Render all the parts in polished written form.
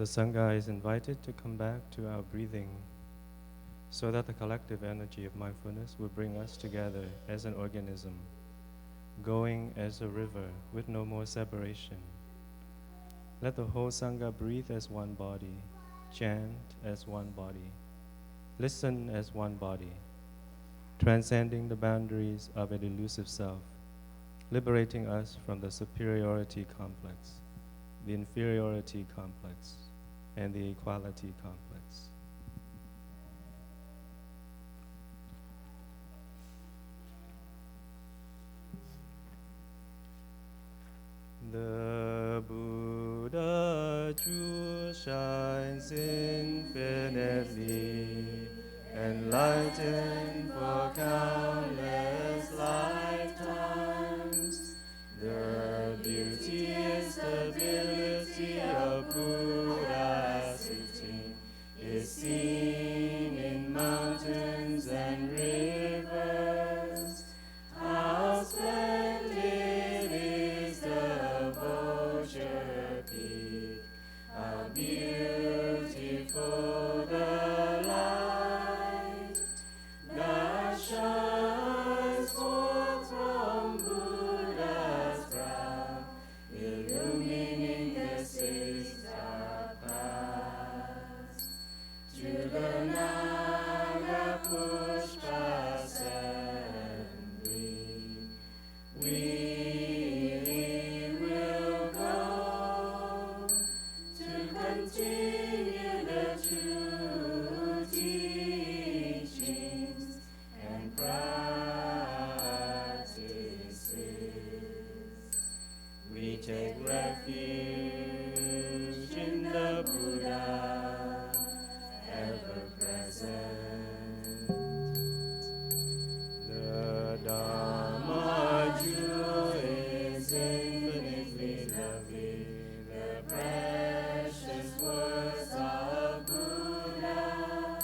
The Sangha is invited to come back to our breathing so that the collective energy of mindfulness will bring us together as an organism, going as a river with no more separation. Let the whole Sangha breathe as one body, chant as one body, listen as one body, transcending the boundaries of an elusive self, liberating us from the superiority complex, the inferiority complex, and the equality complex. The Buddha jewel shines infinitely, enlightened for countless lifetimes. The beauty and stability of Buddha sitting is seen in mountains and rivers. How splendid is the Vulture Peak, how beautiful the light that shines forth from Buddha's brow, illumining the six dark paths. To the Naga Pushpa assembly, we will go to continue the true teachings and practices. We take refuge in the Buddha, ever present. The Dharma jewel is infinitely lovely, the precious words of Buddha,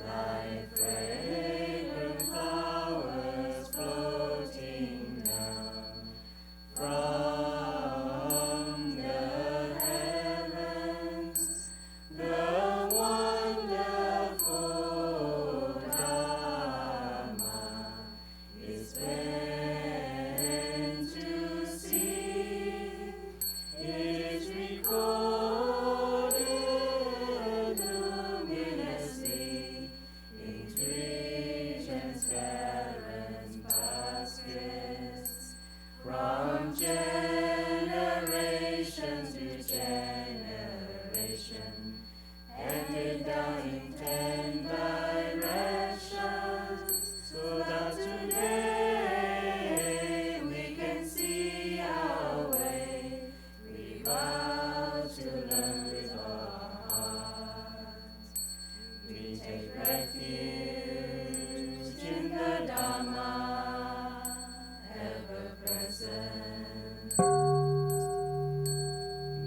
like fragrant flowers floating down from the heavens. The wonderful Dharma is meant to see. It's recorded luminously in three transparent baskets, from generation to generation, handed down in 10 directions, so that today we can see our way. We vow to learn with our hearts. We take refuge in the Dhamma, ever present.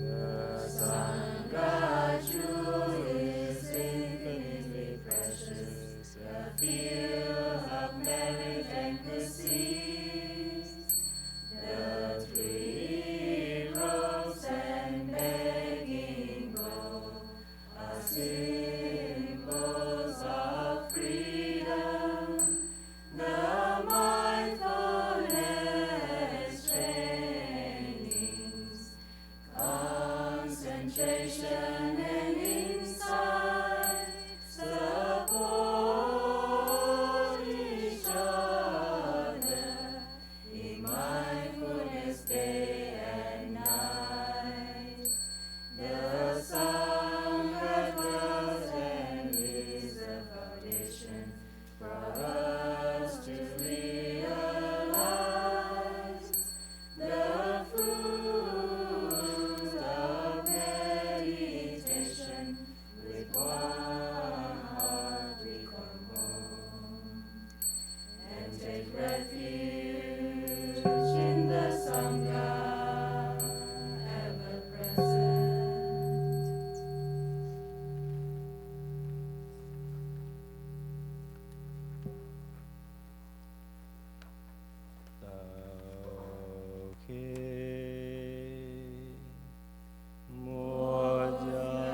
The Sangha jewel is infinitely precious, a field of merit and good seeds. The three ropes and begging bowl are symbols of freedom. The mindfulness trainings, concentration and insight support each other in mindfulness day and night. The Sangha dwells and is the foundation for us to realize the fruit of meditation. With one heart we come home and take refuge in the Sangha, ever present. Okay. Moja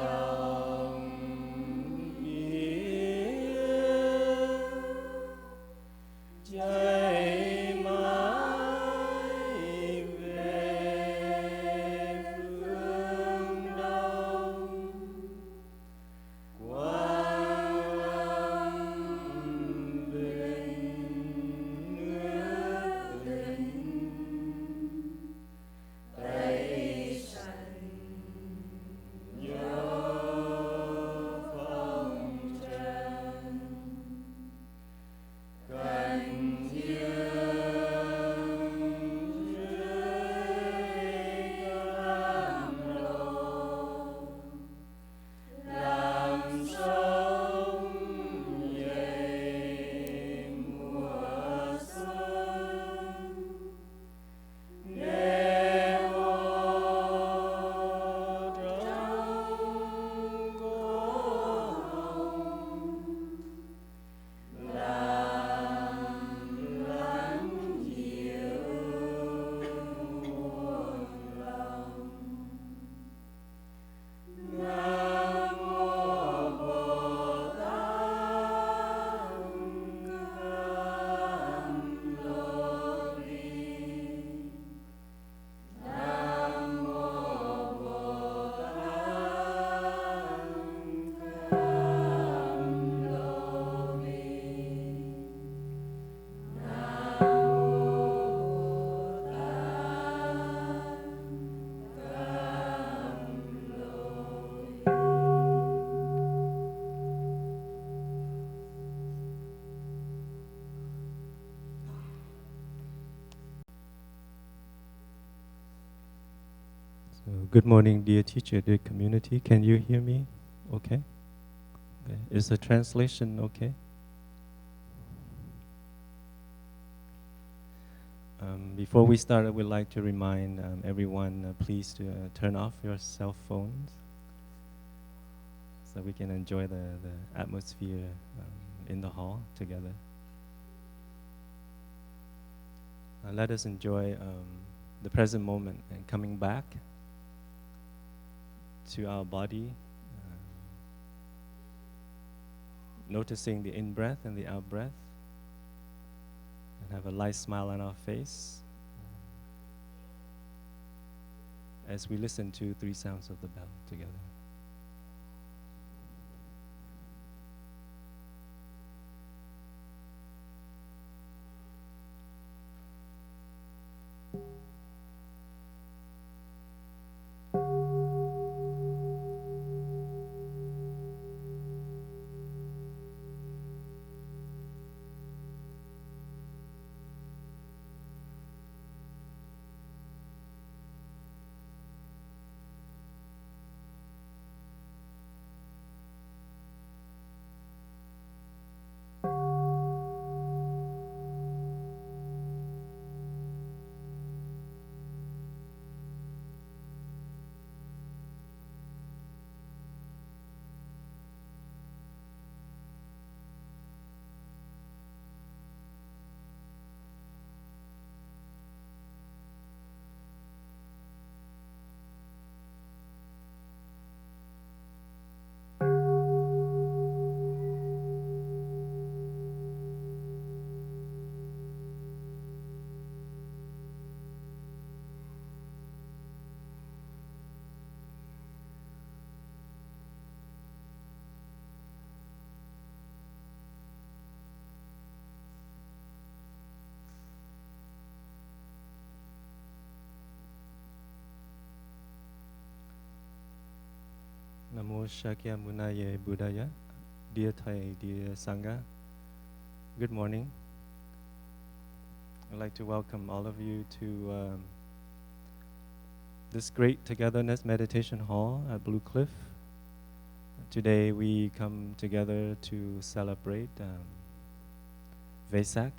Good morning, dear teacher, dear community. Can you hear me? Okay. Okay. Is the translation okay? Before we start, I would like to remind everyone, please to turn off your cell phones so we can enjoy the atmosphere in the hall together. Let us enjoy the present moment and coming back to our body, noticing the in-breath and the out-breath, and have a light smile on our face as we listen to 3 sounds of the bell together. Namo Shakyamunaya Buddhaya. Dear Thai, dear Sangha, good morning. I'd like to welcome all of you to this great togetherness meditation hall at Blue Cliff. Today we come together to celebrate Vesak,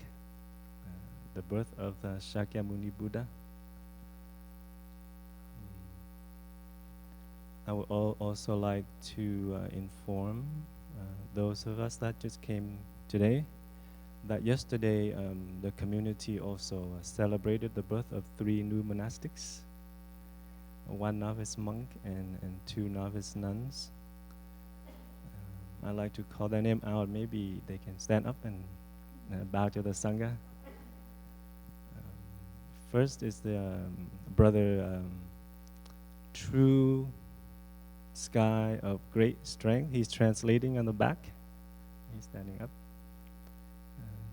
the birth of the Shakyamuni Buddha. I would also like to inform those of us that just came today that yesterday the community also celebrated the birth of 3 new monastics, 1 novice monk and 2 novice nuns. I'd like to call their name out. Maybe they can stand up and bow to the Sangha. First is the brother True Sky of Great Strength. He's translating on the back. He's standing up.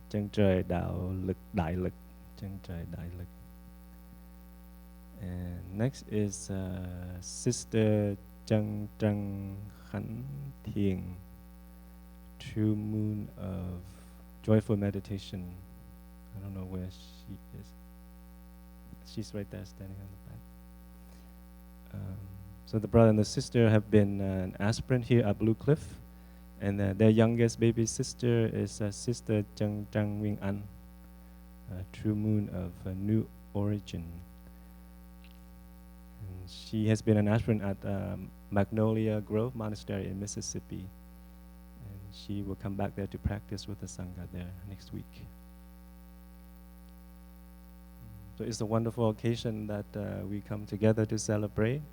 Chân trời đạo lực đại lực. Chân trời đại lực. And next is Sister Chân Trăng Khánh Thiền, True Moon of Joyful Meditation. I don't know where she is. She's right there standing on the back. So the brother and the sister have been an aspirant here at Blue Cliff, and their youngest baby sister is Sister Chân Trăng Wing An, True Moon of New Origin. And she has been an aspirant at Magnolia Grove Monastery in Mississippi, and she will come back there to practice with the Sangha there next week. So it's a wonderful occasion that we come together to celebrate.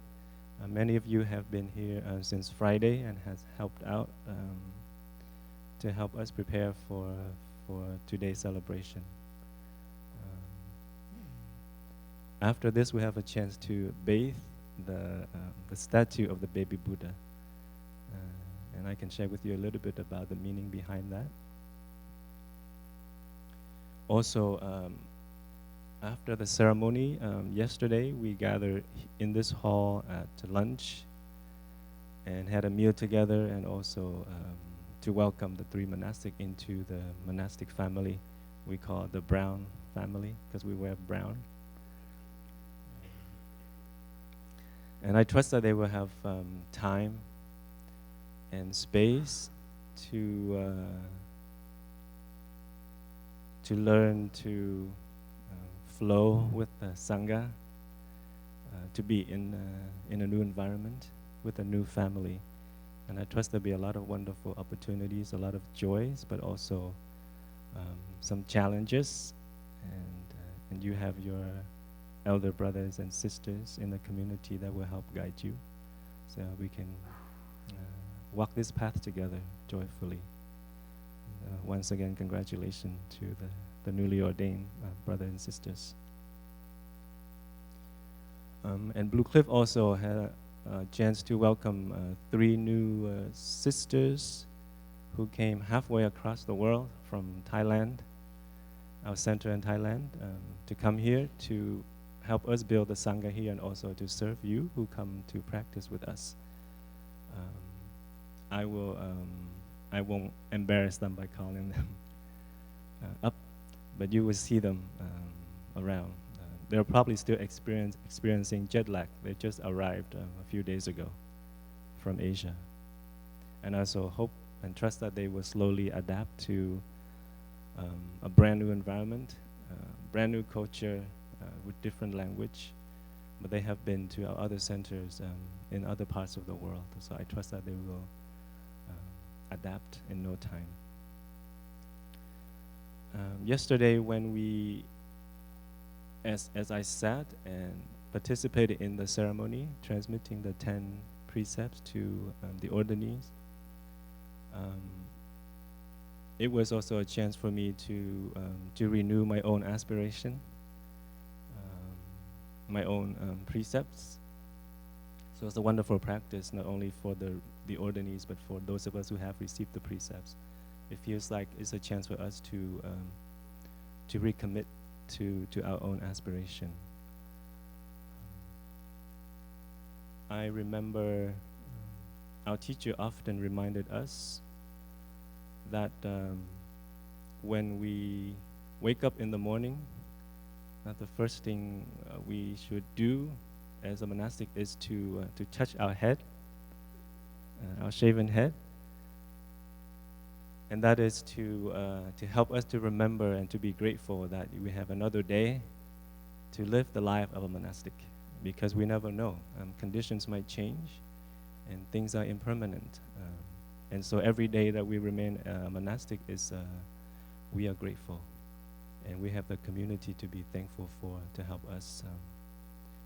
Many of you have been here since Friday and has helped out to help us prepare for today's celebration. After this, we have a chance to bathe the statue of the baby Buddha, and I can share with you a little bit about the meaning behind that. Also, after the ceremony, yesterday we gathered in this hall at lunch and had a meal together, and also to welcome the 3 monastic into the monastic family we call the Brown family because we wear brown. And I trust that they will have time and space to learn to flow with the Sangha, to be in a new environment with a new family. And I trust there'll be a lot of wonderful opportunities, a lot of joys, but also some challenges. And you have your elder brothers and sisters in the community that will help guide you, so we can walk this path together joyfully. Once again, congratulations to the newly ordained brothers and sisters. And Blue Cliff also had a chance to welcome 3 new sisters who came halfway across the world from Thailand, our center in Thailand, to come here to help us build the Sangha here and also to serve you who come to practice with us. I won't embarrass them by calling them up, but you will see them around. They're probably still experiencing jet lag. They just arrived a few days ago from Asia. And I also hope and trust that they will slowly adapt to a brand new environment, brand new culture with different language. But they have been to our other centers in other parts of the world. So I trust that they will adapt in no time. Yesterday when we, as I sat and participated in the ceremony, transmitting the 10 precepts to the ordinees, it was also a chance for me to renew my own aspiration, my own precepts. So it's a wonderful practice, not only for the ordinees, but for those of us who have received the precepts. It feels like it's a chance for us to recommit to our own aspiration. I remember our teacher often reminded us that when we wake up in the morning, that the first thing we should do as a monastic is to touch our head, our shaven head, and that is to help us to remember and to be grateful that we have another day to live the life of a monastic, because we never know. Conditions might change and things are impermanent. And so every day that we remain monastic is, we are grateful. And we have the community to be thankful for, to help us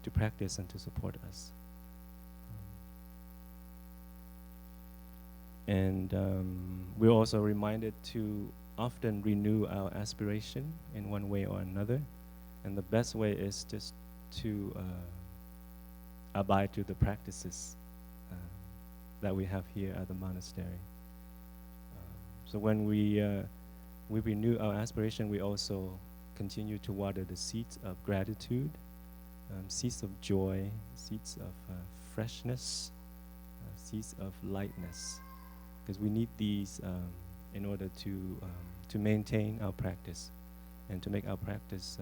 to practice and to support us. And we're also reminded to often renew our aspiration in one way or another. And the best way is just to abide to the practices that we have here at the monastery. So when we renew our aspiration, we also continue to water the seeds of gratitude, seeds of joy, seeds of freshness, seeds of lightness, because we need these in order to maintain our practice and to make our practice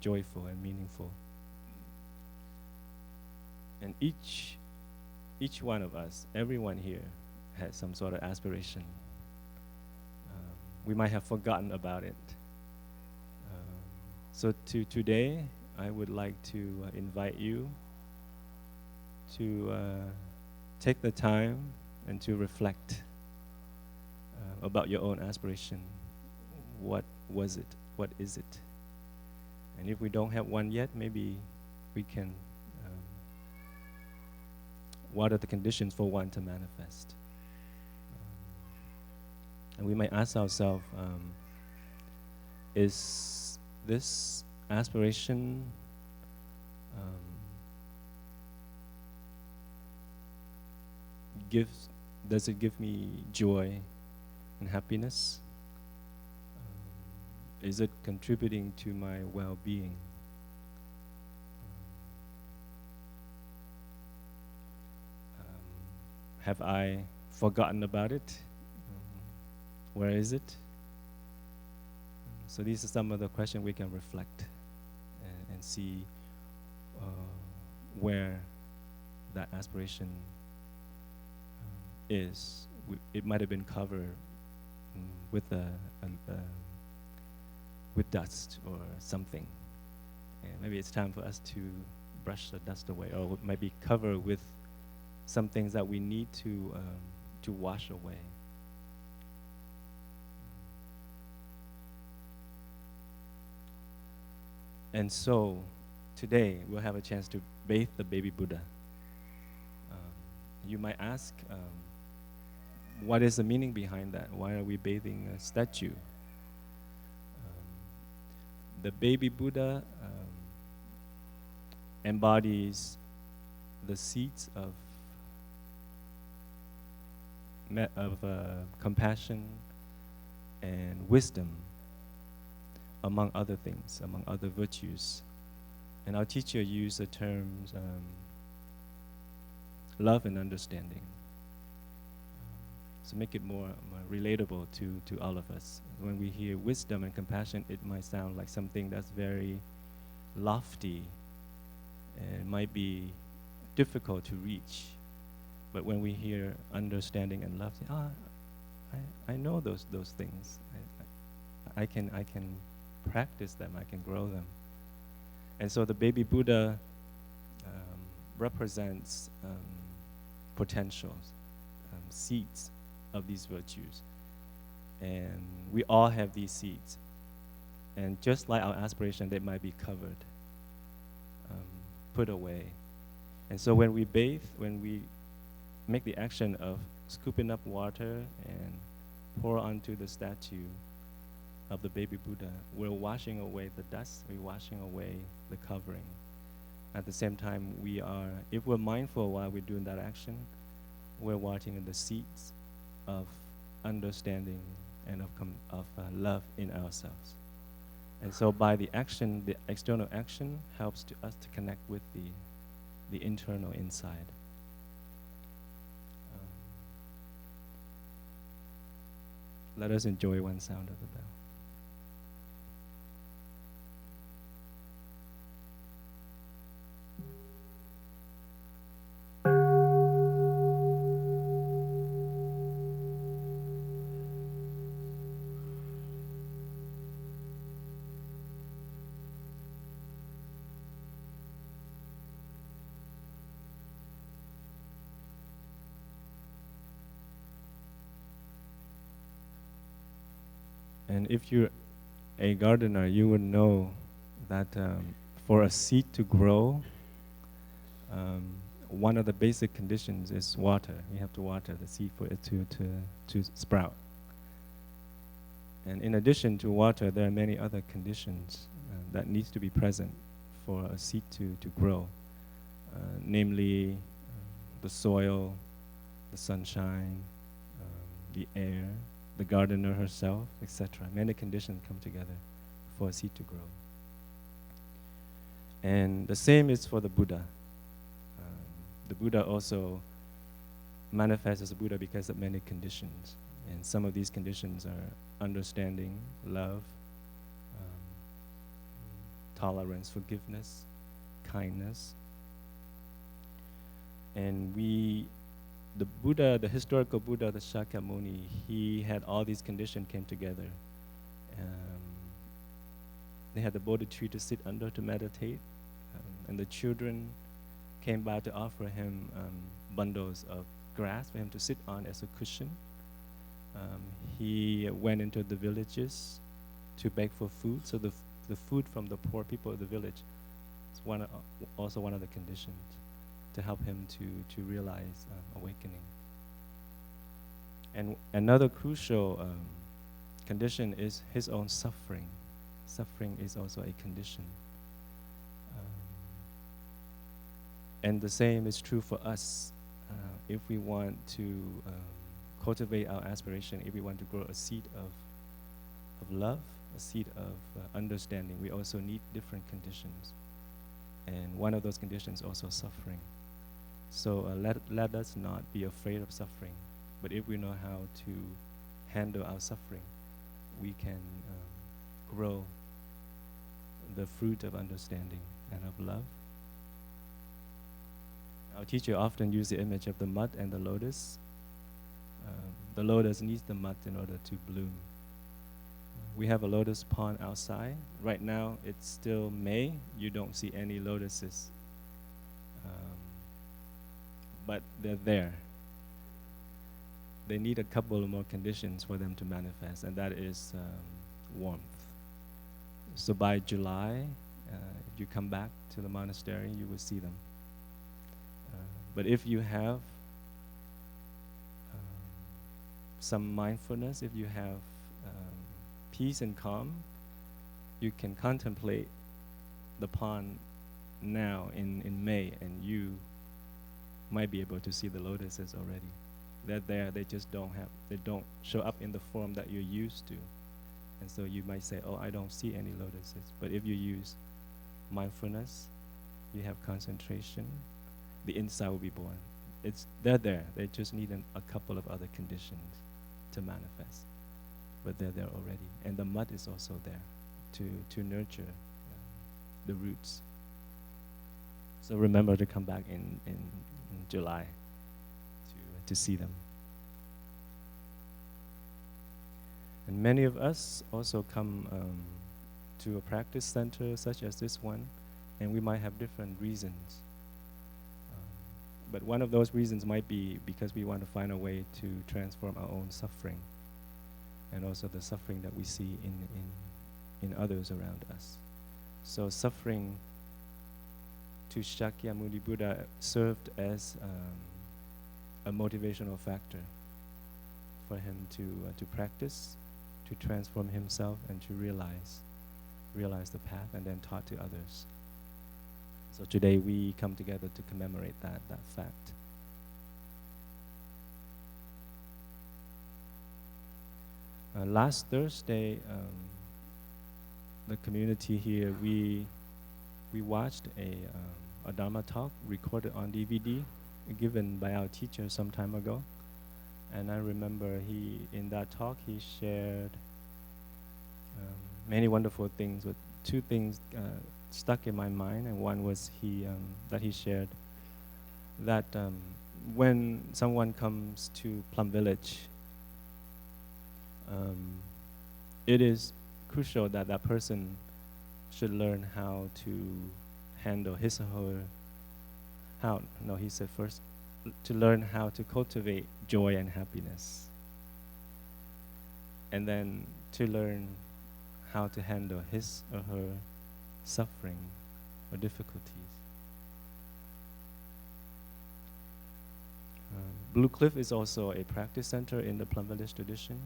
joyful and meaningful. And each one of us, everyone here, has some sort of aspiration. We might have forgotten about it. So today, I would like to invite you to take the time and to reflect about your own aspiration. What was it? What is it? And if we don't have one yet, maybe we can what are the conditions for one to manifest? And we might ask ourselves, is this aspiration does it give me joy and happiness? Is it contributing to my well-being? Have I forgotten about it? Where is it? So these are some of the questions we can reflect and see where that aspiration is. It might have been covered with with dust or something, and maybe it's time for us to brush the dust away, or maybe cover with some things that we need to wash away. And so today we'll have a chance to bathe the baby Buddha. You might ask, what is the meaning behind that? Why are we bathing a statue? The baby Buddha embodies the seeds of compassion and wisdom, among other things, among other virtues. And our teacher used the terms love and understanding. To make it more relatable to all of us. When we hear wisdom and compassion, it might sound like something that's very lofty and might be difficult to reach. But when we hear understanding and love, I know those things. I can practice them. I can grow them. And so the baby Buddha represents potentials, seeds of these virtues. And we all have these seeds. And just like our aspiration, they might be covered, put away. And so when we bathe, when we make the action of scooping up water and pour onto the statue of the baby Buddha, we're washing away the dust, we're washing away the covering. At the same time, if we're mindful while we're doing that action, we're watering the seeds of understanding and of love in ourselves. And so by the action, the external action helps us to connect with the internal inside. Let us enjoy one sound of the bell. And if you're a gardener, you would know that for a seed to grow, one of the basic conditions is water. You have to water the seed for it to sprout. And in addition to water, there are many other conditions that needs to be present for a seed to grow, namely the soil, the sunshine, the air, the gardener herself, etc. Many conditions come together for a seed to grow. And the same is for the Buddha. The Buddha also manifests as a Buddha because of many conditions. And some of these conditions are understanding, love, tolerance, forgiveness, kindness. And the Buddha, the historical Buddha, the Shakyamuni, he had all these conditions came together. They had the Bodhi tree to sit under to meditate, and the children came by to offer him bundles of grass for him to sit on as a cushion. He went into the villages to beg for food, so the food from the poor people of the village is also one of the conditions to help him to realize awakening. And another crucial condition is his own suffering. Suffering is also a condition. And the same is true for us. If we want to cultivate our aspiration, if we want to grow a seed of love, a seed of understanding, we also need different conditions. And one of those conditions is also suffering. So let us not be afraid of suffering. But if we know how to handle our suffering, we can grow the fruit of understanding and of love. Our teacher often used the image of the mud and the lotus. The lotus needs the mud in order to bloom. We have a lotus pond outside. Right now, it's still May. You don't see any lotuses. But they're there. They need a couple of more conditions for them to manifest, and that is warmth. So by July, if you come back to the monastery, you will see them. But if you have some mindfulness, if you have peace and calm, you can contemplate the pond now in May, and you might be able to see the lotuses already. They're there, they don't show up in the form that you're used to. And so you might say, oh, I don't see any lotuses. But if you use mindfulness, you have concentration, the insight will be born. They're there, they just need a couple of other conditions to manifest. But they're there already. And the mud is also there to nurture the roots. So remember to come back in July to see them. And many of us also come to a practice center such as this one, and we might have different reasons. But one of those reasons might be because we want to find a way to transform our own suffering, and also the suffering that we see in others around us. So suffering to Shakyamuni Buddha served as a motivational factor for him to practice, to transform himself, and to realize the path, and then taught to others. So today we come together to commemorate that fact. Last Thursday, the community here, we watched a Dharma talk recorded on DVD, given by our teacher some time ago. And I remember in that talk, he shared many wonderful things, but two things stuck in my mind. And one was that he shared that when someone comes to Plum Village, it is crucial that that person should learn how to handle his or her, he said first, to learn how to cultivate joy and happiness. And then to learn how to handle his or her suffering or difficulties. Blue Cliff is also a practice center in the Plum Village tradition.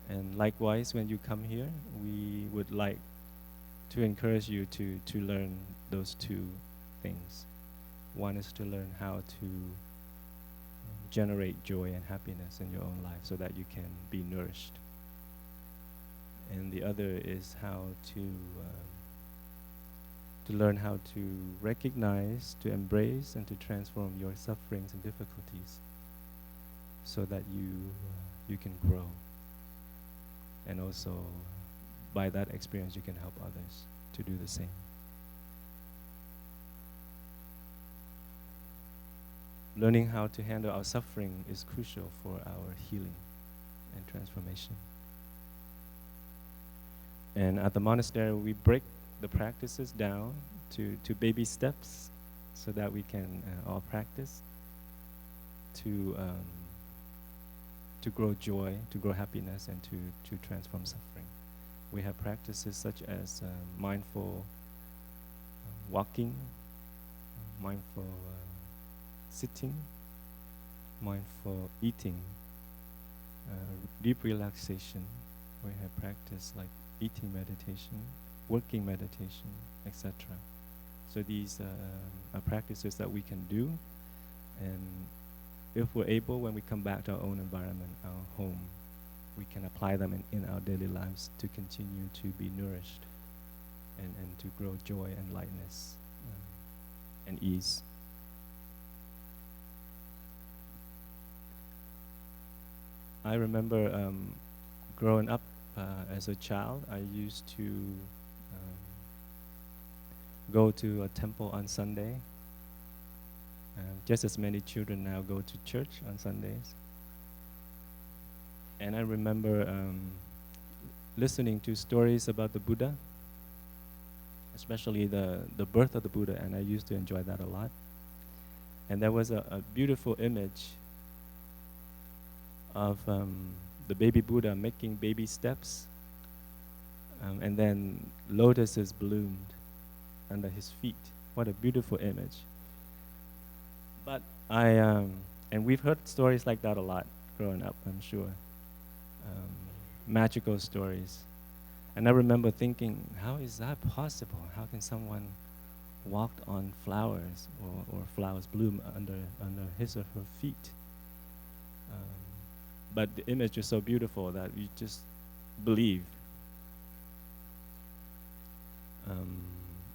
And likewise, when you come here, we would like to encourage you to learn those two things. One is to learn how to generate joy and happiness in your own life so that you can be nourished. And the other is how to learn how to recognize, to embrace, and to transform your sufferings and difficulties so that you can grow. And also, by that experience, you can help others to do the same. Learning how to handle our suffering is crucial for our healing and transformation. And at the monastery, we break the practices down to baby steps so that we can all practice to grow joy, to grow happiness, and to transform suffering. We have practices such as mindful walking, mindful sitting, mindful eating, deep relaxation. We have practice like eating meditation, working meditation, etc. So these are practices that we can do, and if we're able, when we come back to our own environment, our home, we can apply them in our daily lives to continue to be nourished and to grow joy and lightness and ease. I remember growing up as a child, I used to go to a temple on Sunday Just as many children now go to church on Sundays. And I remember listening to stories about the Buddha, especially the birth of the Buddha, and I used to enjoy that a lot. And there was a beautiful image of the baby Buddha making baby steps, and then lotuses bloomed under his feet. What a beautiful image. But and we've heard stories like that a lot growing up, I'm sure. Magical stories. And I remember thinking, how is that possible? How can someone walk on flowers or flowers bloom under his or her feet? But the image is so beautiful that you just believe.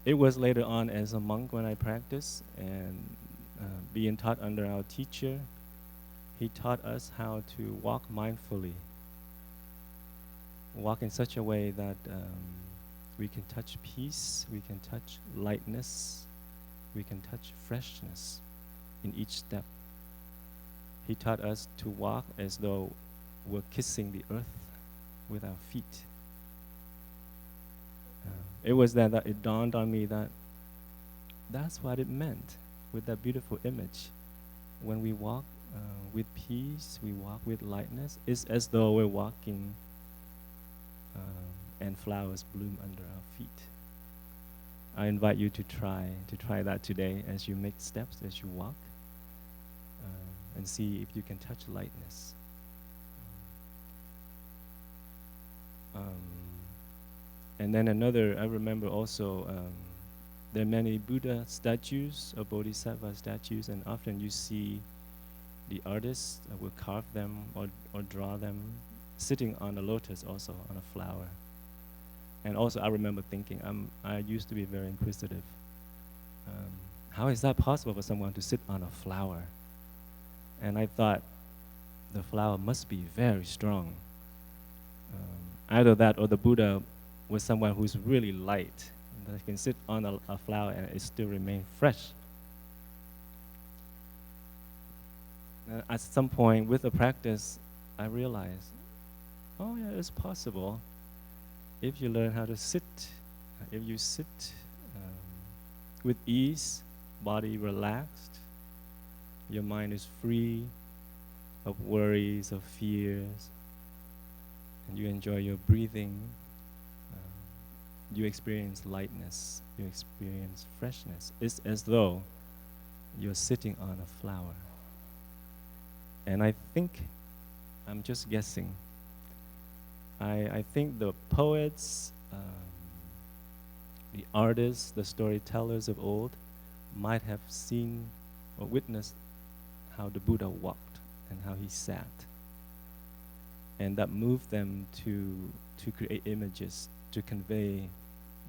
It was later on as a monk when I practiced and being taught under our teacher. He taught us how to walk mindfully. Walk in such a way that we can touch peace, we can touch lightness, we can touch freshness in each step. He taught us to walk as though we're kissing the earth with our feet. It was then that it dawned on me that that's what it meant with that beautiful image. When we walk with peace, we walk with lightness, it's as though we're walking and flowers bloom under our feet. I invite you to try that today as you make steps, as you walk, and see if you can touch lightness. And then I remember also, there are many Buddha statues or Bodhisattva statues, and often you see the artists will carve them or draw them sitting on a lotus, also on a flower. And also I remember thinking, I used to be very inquisitive. How is that possible for someone to sit on a flower? And I thought the flower must be very strong. Either that or the Buddha was someone who's really light, that can sit on a flower and it still remain fresh. At some point with the practice, I realized, oh yeah, it's possible. If you learn how to sit, if you sit with ease, body relaxed, your mind is free of worries, of fears, and you enjoy your breathing, you experience lightness, you experience freshness. It's as though you're sitting on a flower. And I think, I'm just guessing, I think the poets, the artists, the storytellers of old might have seen or witnessed how the Buddha walked and how he sat. And that moved them to create images, to convey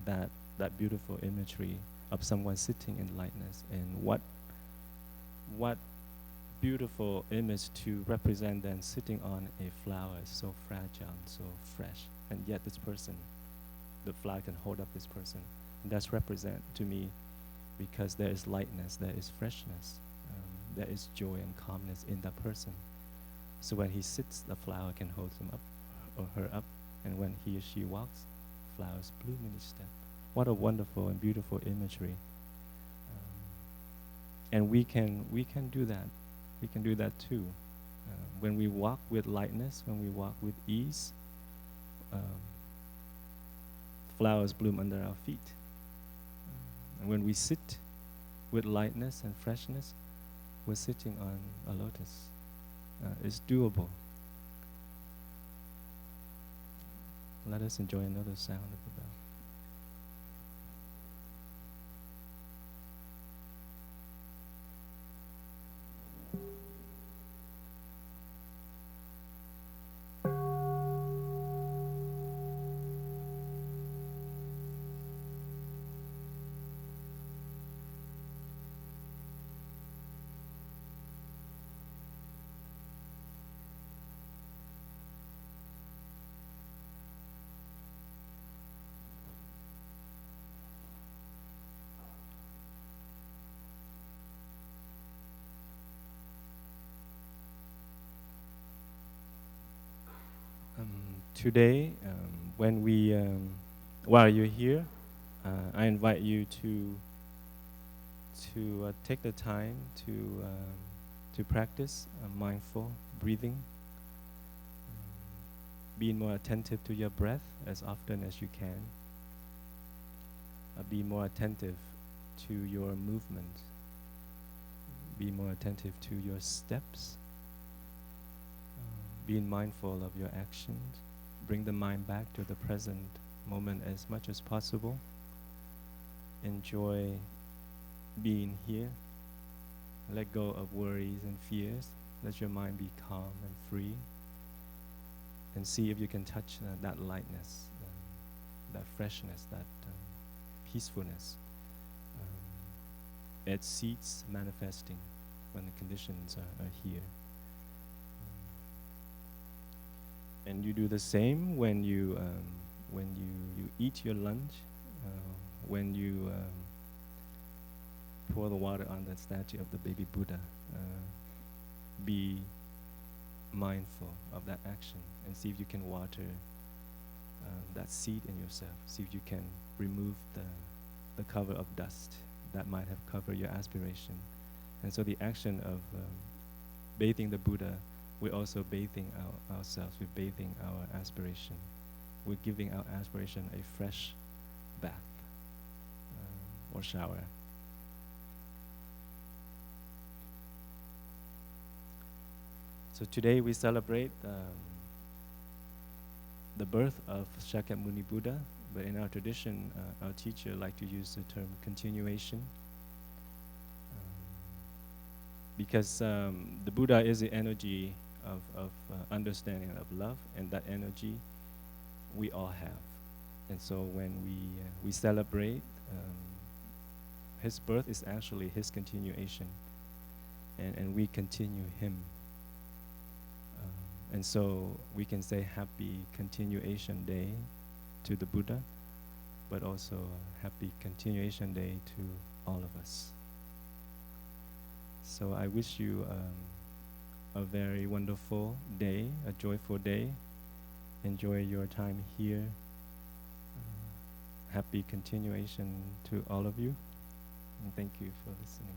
that beautiful imagery of someone sitting in lightness. And what beautiful image to represent them sitting on a flower, so fragile, so fresh, and yet this person, the flower can hold up this person. And that's represent to me, because there is lightness, there is freshness, there is joy and calmness in that person. So when he sits, the flower can hold him up or her up, and when he or she walks, flowers bloom in each step. What a wonderful and beautiful imagery. And we can do that. We can do that too. When we walk with lightness, when we walk with ease, flowers bloom under our feet. And when we sit with lightness and freshness, we're sitting on a lotus. It's doable. Let us enjoy another sound of the bell. Today, while you're here, I invite you to take the time to practice mindful breathing, being more attentive to your breath as often as you can. Be more attentive to your movement. Be more attentive to your steps. Being mindful of your actions. Bring the mind back to the present moment as much as possible. Enjoy being here. Let go of worries and fears. Let your mind be calm and free. And see if you can touch that lightness, that freshness, that peacefulness. It seeds manifesting when the conditions are here. And you do the same when you eat your lunch, when you pour the water on that statue of the baby Buddha. Be mindful of that action and see if you can water that seed in yourself. See if you can remove the cover of dust that might have covered your aspiration. And so the action of bathing the Buddha, we're also bathing ourselves, we're bathing our aspiration. We're giving our aspiration a fresh bath or shower. So today we celebrate the birth of Shakyamuni Buddha, but in our tradition, our teacher liked to use the term continuation. Because the Buddha is the energy of understanding of love, and that energy we all have. And so when we celebrate, his birth is actually his continuation, and we continue him. And so we can say happy continuation day to the Buddha, but also happy continuation day to all of us. So I wish you a very wonderful day, a joyful day. Enjoy your time here. Happy continuation to all of you. And thank you for listening.